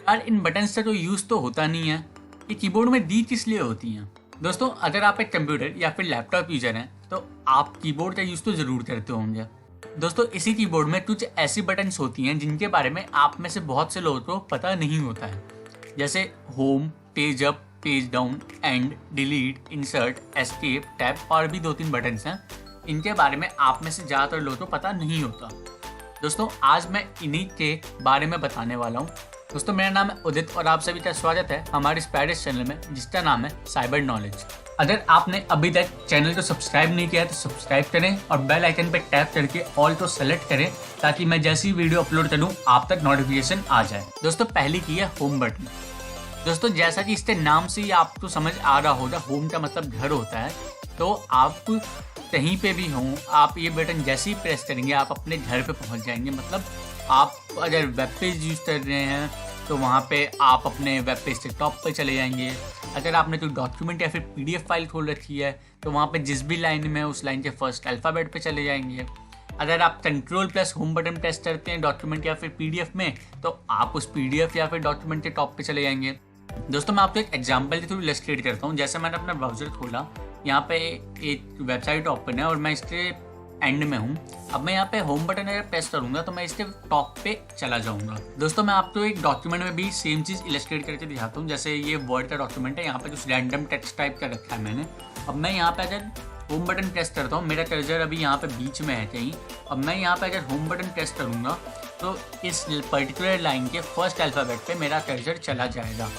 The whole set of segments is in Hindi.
यार इन बटन्स से तो यूज़ तो होता नहीं है, ये कीबोर्ड में दी किस लिए होती हैं। दोस्तों अगर आप एक कंप्यूटर या फिर लैपटॉप यूजर हैं तो आप कीबोर्ड का यूज़ तो ज़रूर करते होंगे। दोस्तों इसी कीबोर्ड में कुछ ऐसी बटन्स होती हैं जिनके बारे में आप में से बहुत से लोगों को पता नहीं होता है, जैसे home, page up, page down, and, delete, insert, escape, tab और भी 2-3 बटन्स हैं। इनके बारे में आप में से ज़्यादातर लोगों को पता नहीं होता। दोस्तों आज मैं इन्हीं के बारे में बताने वाला हूँ। दोस्तों मेरा नाम है उदित और आप सभी का स्वागत है हमारे स्पाइडर्स चैनल में, जिसका नाम है साइबर नॉलेज। अगर आपने अभी तक चैनल को सब्सक्राइब नहीं किया है तो सब्सक्राइब करें और बेल आइकन पर टैप करके ऑल को सेलेक्ट करें ताकि मैं जैसी वीडियो अपलोड करूँ आप तक नोटिफिकेशन आ जाए। दोस्तों पहली की है होम बटन। दोस्तों जैसा कि इसके नाम से ही आपको समझ आ रहा होगा, होम का मतलब घर होता है। तो आप कहीं पे भी हों, आप ये बटन जैसे ही प्रेस करेंगे आप अपने घर पे पहुंच जाएंगे। मतलब आप अगर वेब पेज यूज़ कर रहे हैं तो वहाँ पे आप अपने वेब पेज के टॉप पे चले जाएंगे। अगर आपने कोई डॉक्यूमेंट या फिर पीडीएफ फाइल खोल रखी है तो वहाँ पे जिस भी लाइन में है उस लाइन के फर्स्ट अल्फ़ाबेट पे चले जाएंगे। अगर आप कंट्रोल+ होम बटन प्रेस करते हैं डॉक्यूमेंट या फिर पीडीएफ में तो आप उस पीडीएफ या फिर डॉक्यूमेंट के टॉप पे चले जाएंगे। दोस्तों मैं आपको एक एग्जांपल के थ्रू इलस्ट्रेट करता हूँ। जैसे मैंने अपना ब्राउज़र खोला, यहाँ पे एक वेबसाइट ओपन है और मैं इसके एंड में हूँ। अब मैं यहाँ पे होम बटन अगर प्रेस करूँगा तो मैं इसके टॉप पे चला जाऊँगा। दोस्तों मैं आपको एक डॉक्यूमेंट में भी सेम चीज़ इलस्ट्रेट करके दिखाता हूँ। जैसे ये वर्ड का डॉक्यूमेंट है, यहाँ पे कुछ रैंडम टेक्स्ट टाइप का रखा है मैंने। अब मैं यहाँ पे अगर होम बटन प्रेस करता हूँ, मेरा कर्सर अभी यहाँ पे बीच में है कहीं। अब मैं यहाँ पे अगर होम बटन प्रेस करूँगा तो इस पर्टिकुलर लाइन के फर्स्ट अल्फ़ाबेट पे मेरा कर्सर चला जाएगा।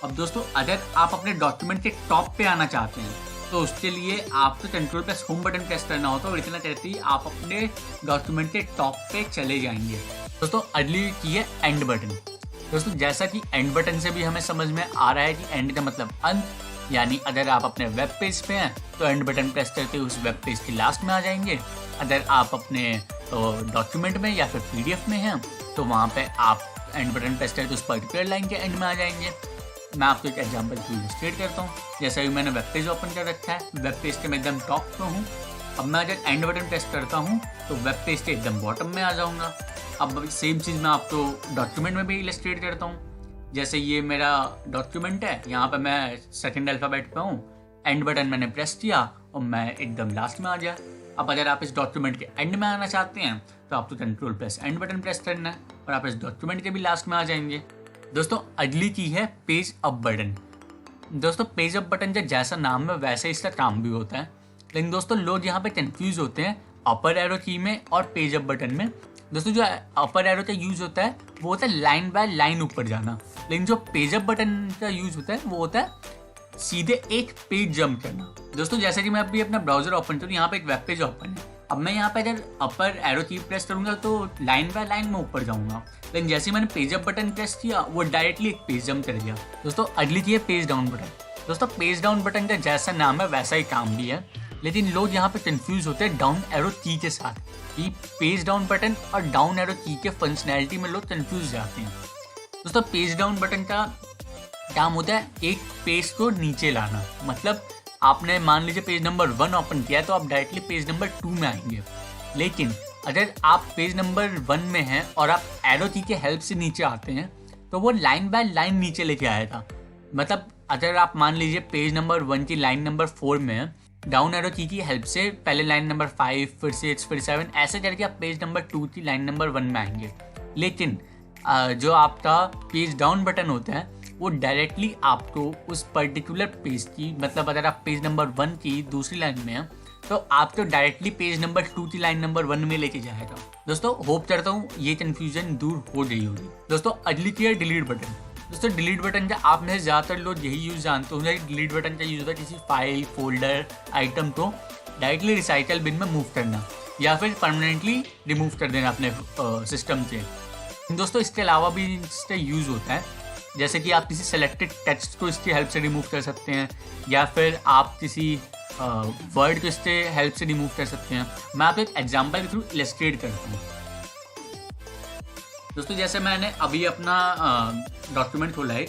अब दोस्तों अगर आप अपने डॉक्यूमेंट के टॉप पे आना चाहते हैं तो उसके लिए आपको कंट्रोल+ होम बटन प्रेस करना होता है और इतना कहते ही आप अपने डॉक्यूमेंट के टॉप पे चले जाएंगे। दोस्तों अगली की है एंड बटन। दोस्तों जैसा कि एंड बटन से भी हमें समझ में आ रहा है कि एंड का मतलब अंत, यानी अगर आप अपने वेब पेज पे हैं तो एंड बटन प्रेस करके उस वेब पेज की लास्ट में आ जाएंगे। अगर आप अपने डॉक्यूमेंट में या फिर पीडीएफ में हैं तो वहाँ पे आप एंड बटन प्रेस करके उस पर्टिकुलर लाइन के एंड में आ जाएंगे। मैं आपको एक एग्जांपल इलस्ट्रेट करता हूँ। जैसे भी मैंने वेब पेज ओपन कर रखा है, वेब पेज के मैं एकदम टॉप पे हूँ। अब मैं अगर एंड बटन प्रेस करता हूँ तो वेब पेज के एकदम बॉटम में आ जाऊँगा। अब सेम चीज़ मैं आपको डॉक्यूमेंट में भी इलस्ट्रेट करता हूँ। जैसे ये मेरा डॉक्यूमेंट है, यहाँ पर मैं सेकेंड अल्फ़ाबेट पे हूँ, एंड बटन मैंने प्रेस किया और मैं एकदम लास्ट में आ गया। अब अगर आप इस डॉक्यूमेंट के एंड में आना चाहते हैं तो आपको कंट्रोल+ एंड बटन प्रेस करना है और आप इस डॉक्यूमेंट के भी लास्ट में आ जाएंगे। दोस्तों अगली की है पेज अप बटन। दोस्तों पेज अप बटन का जैसा नाम है वैसे इसका काम भी होता है, लेकिन दोस्तों लोग यहाँ पे कंफ्यूज होते हैं अपर एरो की में और पेज अप बटन में। दोस्तों जो अपर एरो का यूज़ होता है वो होता है लाइन बाय लाइन ऊपर जाना, लेकिन जो पेज अप बटन का यूज़ होता है वो होता है सीधे एक पेज जंप करना। दोस्तों जैसे कि मैं अभी अपना ब्राउजर ओपन करूँ, यहाँ पे एक वेब पेज ओपन है। अब मैं यहाँ पे अगर अपर एरो की प्रेस करूँगा तो लाइन बाय लाइन में ऊपर जाऊँगा, लेकिन जैसे मैंने पेज अप बटन प्रेस किया वो डायरेक्टली एक पेज जंप कर गया। दोस्तों अगली की है पेज डाउन बटन। दोस्तों पेज डाउन बटन का जैसा नाम है वैसा ही काम भी है, लेकिन लोग यहाँ पे कंफ्यूज होते हैं डाउन एरो की के साथ कि पेज डाउन बटन और डाउन एरो की के फंक्शनैलिटी में लोग कंफ्यूज जाते हैं। दोस्तों पेज डाउन बटन का काम होता है एक पेज को नीचे लाना। मतलब आपने मान लीजिए पेज नंबर 1 ओपन किया है तो आप डायरेक्टली पेज नंबर 2 में आएंगे, लेकिन अगर आप पेज नंबर 1 में हैं और आप एरो की के हेल्प से नीचे आते हैं तो वो लाइन बाय लाइन नीचे लेके आएगा। मतलब अगर आप मान लीजिए पेज नंबर 1 की लाइन नंबर 4 में है, डाउन एरो की हेल्प से पहले लाइन नंबर 5, फिर 6, फिर 7 ऐसे करके आप पेज नंबर 2 की लाइन नंबर 1 में आएंगे। लेकिन जो आपका पेज डाउन बटन होता है वो डायरेक्टली आपको उस पर्टिकुलर पेज की, मतलब अगर आप पेज नंबर 1 की दूसरी लाइन में हैं तो आपको डायरेक्टली पेज नंबर 2 की लाइन नंबर 1 में लेके जाएगा। दोस्तों होप करता हूँ ये कन्फ्यूजन दूर हो गई होगी। दोस्तों अगली की है डिलीट बटन। दोस्तों डिलीट बटन का आप में ज़्यादातर लोग यही यूज़ जानते होंगे। डिलीट बटन का यूज़ होता है किसी फाइल, फोल्डर, आइटम को डायरेक्टली रिसाइकल बिन में मूव करना या फिर परमानेंटली रिमूव कर देना अपने सिस्टम से। दोस्तों इसके अलावा भी इसका यूज़ होता है, जैसे कि आप किसी सेलेक्टेड टेक्स्ट को इसकी हेल्प से रिमूव कर सकते हैं या फिर आप किसी वर्ड को इसके हेल्प से रिमूव कर सकते हैं। मैं आपको एक एग्जांपल के थ्रू इलस्ट्रेट करता हूँ। दोस्तों जैसे मैंने अभी अपना डॉक्यूमेंट खोला है,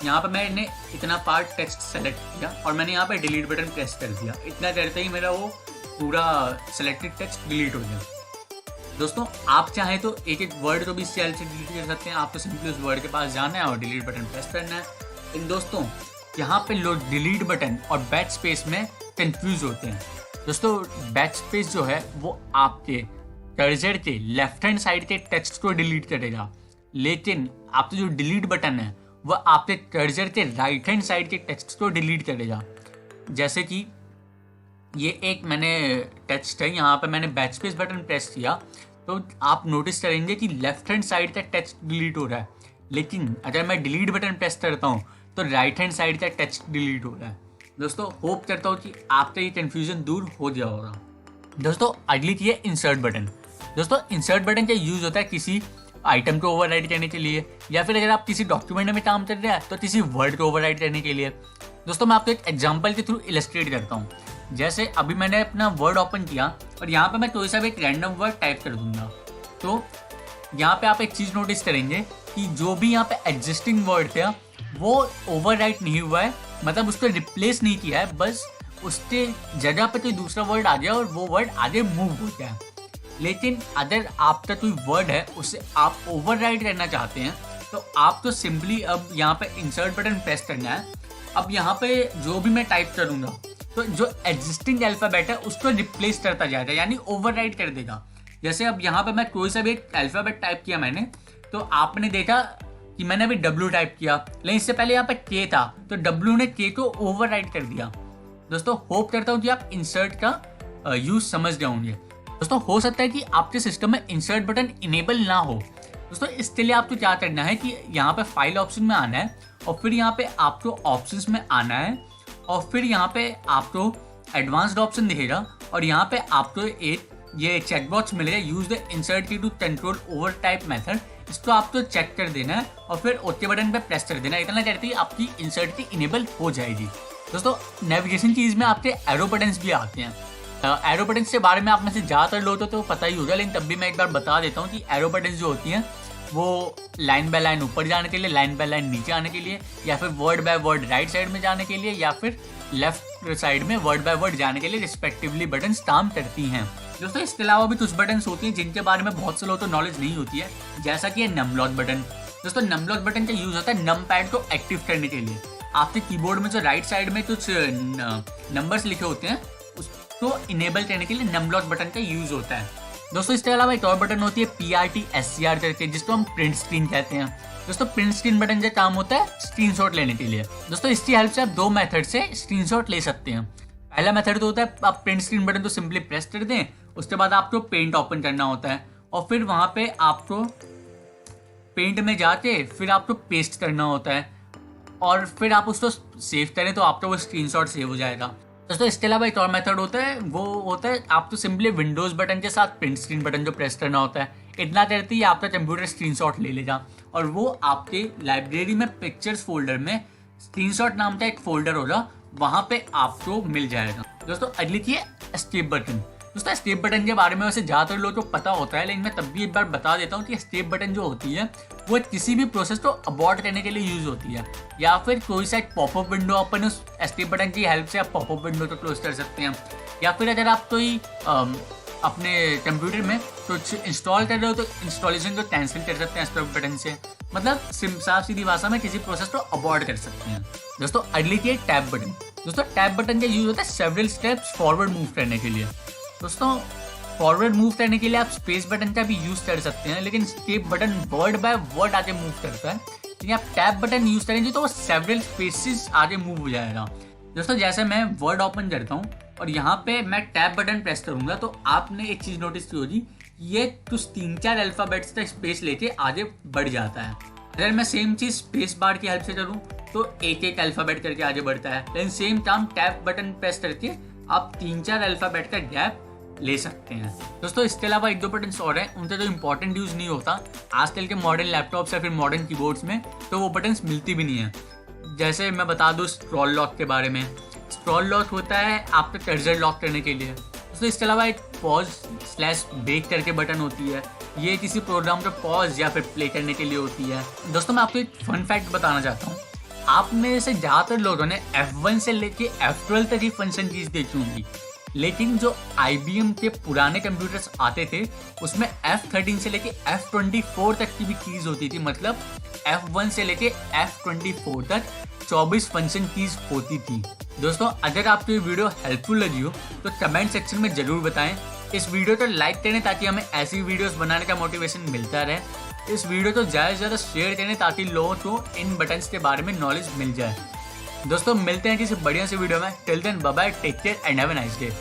यहाँ पर मैंने इतना पार्ट टेक्स्ट सेलेक्ट किया और मैंने यहाँ पर डिलीट बटन प्रेस कर दिया। इतना करते ही मेरा वो पूरा सेलेक्टेड टेक्स्ट डिलीट हो गया। दोस्तों आप चाहें तो एक एक वर्ड को भी इससे हेल्प से डिलीट कर सकते हैं। आपको सिंपली उस वर्ड के पास जाना है और डिलीट बटन प्रेस करना है। लेकिन दोस्तों यहाँ पे लोग डिलीट बटन और बैक स्पेस में कंफ्यूज होते हैं। दोस्तों बैक स्पेस जो है वो आपके कर्सर के लेफ्ट हैंड साइड के टेक्स्ट को डिलीट करेगा, लेकिन आपका जो डिलीट बटन है वो आपके कर्सर के राइट हैंड साइड के टेक्स्ट को डिलीट करेगा। जैसे कि ये एक मैंने टेक्स्ट है, यहाँ पे मैंने बैक स्पेस बटन प्रेस किया तो आप नोटिस करेंगे कि लेफ्ट हैंड साइड का टेक्स्ट डिलीट हो रहा है, लेकिन अगर मैं डिलीट बटन प्रेस करता हूँ तो राइट हैंड साइड का टेक्स्ट डिलीट हो रहा है। दोस्तों होप करता हूँ कि आपका ये कन्फ्यूजन दूर हो गया होगा। दोस्तों अगली चीज़ है इंसर्ट बटन। दोस्तों इंसर्ट बटन का यूज़ होता है किसी आइटम को ओवरराइट करने के लिए, या फिर अगर आप किसी डॉक्यूमेंट में काम कर रहे हैं तो किसी वर्ड को ओवरराइट करने के लिए। दोस्तों मैं आपको एक एग्जांपल के थ्रू इलस्ट्रेट करता हूँ। जैसे अभी मैंने अपना वर्ड ओपन किया और यहाँ पे मैं कोई सा भी एक रैंडम वर्ड टाइप कर दूंगा, तो यहाँ पे आप एक चीज़ नोटिस करेंगे कि जो भी यहाँ पे एग्जिस्टिंग वर्ड था वो ओवरराइट नहीं हुआ है, मतलब उसको रिप्लेस नहीं किया है, बस उसके जगह पे कोई दूसरा वर्ड आ गया और वो वर्ड आगे मूव हो गया। लेकिन अगर आपका कोई वर्ड है उसे आप ओवरराइट करना चाहते हैं तो आपको सिंपली अब यहाँ पे इंसर्ट बटन प्रेस करना है। अब यहाँ पे जो भी मैं टाइप करूँगा तो जो एग्जिस्टिंग अल्फ़ाबेट है उसको रिप्लेस करता जाएगा, यानी ओवरराइट कर देगा। जैसे अब यहाँ पे मैं कोई सा भी एक अल्फ़ाबेट टाइप किया मैंने, तो आपने देखा कि मैंने अभी W टाइप किया, लेकिन इससे पहले यहाँ पे K था तो W ने K को ओवरराइट कर दिया। दोस्तों होप करता हूँ कि आप इंसर्ट का यूज़ समझ गए होंगे। दोस्तों हो सकता है कि आपके सिस्टम में इंसर्ट बटन इनेबल ना हो। दोस्तों इसके लिए आपको क्या करना है कि यहाँ पे फाइल ऑप्शन में आना है और फिर यहाँ पे आपको ऑप्शंस में आना है और फिर यहाँ पे आपको एडवांस्ड ऑप्शन दिखेगा और यहाँ पे आपको एक ये चेकबॉक्स मिलेगा, use the insert key to control over type method. इसको आपको चेक कर देना है और फिर ओके बटन पे प्रेस कर देना है। इतना करते ही आपकी इंसर्ट की इनेबल हो जाएगी। दोस्तों नेविगेशन चीज़ में आपके एरो बटन्स भी आते हैं। एरो बटन्स के बारे में आप में से ज़्यादातर लोगों तो पता ही होगा, लेकिन तब भी मैं एक बार बता देता हूँ कि एरो बटन्स जो होती हैं वो लाइन बाय लाइन ऊपर जाने के लिए, लाइन बाय लाइन नीचे आने के लिए, या फिर word by word right side में जाने के लिए, या फिर लेफ्ट साइड में वर्ड बाय वर्ड जाने के लिए रिस्पेक्टिवली बटन्स काम करती हैं। दोस्तों इसके अलावा भी कुछ बटन्स होती हैं जिनके बारे में बहुत से लोगों को नॉलेज नहीं होती है, जैसा कि नमलॉक बटन। दोस्तों नमलॉक बटन का यूज होता है नम पैड को एक्टिव करने के लिए। आपके कीबोर्ड में जो राइट साइड में कुछ नंबर्स लिखे होते हैं उसको इनेबल करने के लिए नमलॉक बटन का यूज होता है। दोस्तों इसके अलावा एक और बटन होती है PRT SCR करके, जिसको हम प्रिंट स्क्रीन कहते हैं। दोस्तों प्रिंट स्क्रीन बटन का काम होता है स्क्रीनशॉट लेने के लिए। दोस्तों इसकी हेल्प से आप दो मेथड से स्क्रीनशॉट ले सकते हैं। पहला मेथड तो होता है आप प्रिंट स्क्रीन बटन को सिंपली प्रेस कर दें, उसके बाद आपको पेंट ओपन करना होता है और फिर वहां पे आपको पेंट में जाके फिर आपको पेस्ट करना होता है और फिर आप उसको सेव करें तो आपका वो स्क्रीनशॉट सेव हो जाएगा। दोस्तों इसके अलावा एक और मेथड होता है, वो होता है आपको सिंपली विंडोज बटन के साथ प्रिंट स्क्रीन बटन को प्रेस करना होता है। इतना करते ही आपका कंप्यूटर स्क्रीनशॉट ले लेगा और वो आपके लाइब्रेरी में पिक्चर्स फोल्डर में स्क्रीनशॉट नाम का एक फोल्डर होगा, वहां पे आपको मिल जाएगा। दोस्तों अगली चीज है एस्केप बटन। दोस्तों एस्केप बटन के बारे में वैसे ज़्यादातर लोगों को पता होता है, लेकिन मैं तब भी एक बार बता देता हूँ कि एस्केप बटन जो होती है वो किसी भी प्रोसेस को अबॉर्ट करने के लिए यूज होती है, या फिर कोई सा एक पॉपअप विंडो ओपन उस एस्केप बटन की हेल्प से आप पॉपअप विंडो को क्लोज कर सकते हैं, या फिर अगर आप कोई अपने कंप्यूटर में कुछ इंस्टॉल कर रहे हो तो इंस्टॉलेशन को कैंसिल कर सकते हैं एस्केप बटन से। मतलब साफ सीधी भाषा में किसी प्रोसेस को अबॉर्ट कर सकते हैं। दोस्तों अगली चीज है टैब बटन। दोस्तों टैब बटन का यूज होता है सेवरल स्टेप्स फॉरवर्ड मूव करने के लिए। दोस्तों फॉरवर्ड मूव करने के लिए आप स्पेस बटन का भी यूज कर सकते हैं, लेकिन escape button word by word आगे मूव करता है, लेकिन आप टैब बटन यूज करेंगे तो वो सेवरल स्पेसेस आगे मूव हो जाएगा। दोस्तों जैसे मैं वर्ड ओपन करता हूँ और यहाँ पे मैं टैब बटन प्रेस करूंगा तो आपने एक चीज नोटिस की होगी, ये कुछ 3-4 अल्फाबेट्स तक स्पेस लेके आगे बढ़ जाता है। अगर मैं सेम चीज स्पेस बार की हेल्प से करूँ तो एक अल्फाबेट करके आगे बढ़ता है, लेकिन सेम काम टैब बटन प्रेस करके आप 3-4 अल्फाबेट का गैप ले सकते हैं। दोस्तों इसके अलावा 1-2 बटन्स और हैं, उनका जो इंपॉर्टेंट यूज नहीं होता आजकल के मॉडर्न लैपटॉप्स या फिर मॉडर्न कीबोर्ड्स में, तो वो बटन्स मिलती भी नहीं है। जैसे मैं बता दूं स्क्रॉल लॉक के बारे में। स्क्रॉल लॉक होता है आपके कर्सर लॉक करने के लिए। दोस्तों इसके अलावा एक पॉज/ब्रेक करके बटन होती है, ये किसी प्रोग्राम को पॉज या फिर प्ले करने के लिए होती है। दोस्तों मैं आपको एक फन फैक्ट बताना चाहता हूँ, आप में से ज़्यादातर लोगों ने F1 से लेके F12 तक ही फंक्शन कीज देखी होंगी। लेकिन जो IBM के पुराने कंप्यूटर्स आते थे उसमें F13 से लेके F24 तक की भी कीज होती थी, मतलब F1 से लेके F24 तक 24 फंक्शन कीज होती थी। दोस्तों अगर आपको ये वीडियो हेल्पफुल लगी हो तो कमेंट सेक्शन में जरूर बताएं। इस वीडियो को लाइक करें ताकि हमें ऐसी वीडियोस बनाने का मोटिवेशन मिलता रहे। इस वीडियो को ज़्यादा से ज़्यादा शेयर करें ताकि लोगों को इन बटन्स के बारे में नॉलेज मिल जाए। दोस्तों मिलते हैं किसी बढ़िया सी वीडियो में। Till then bye bye, take care and have a nice day.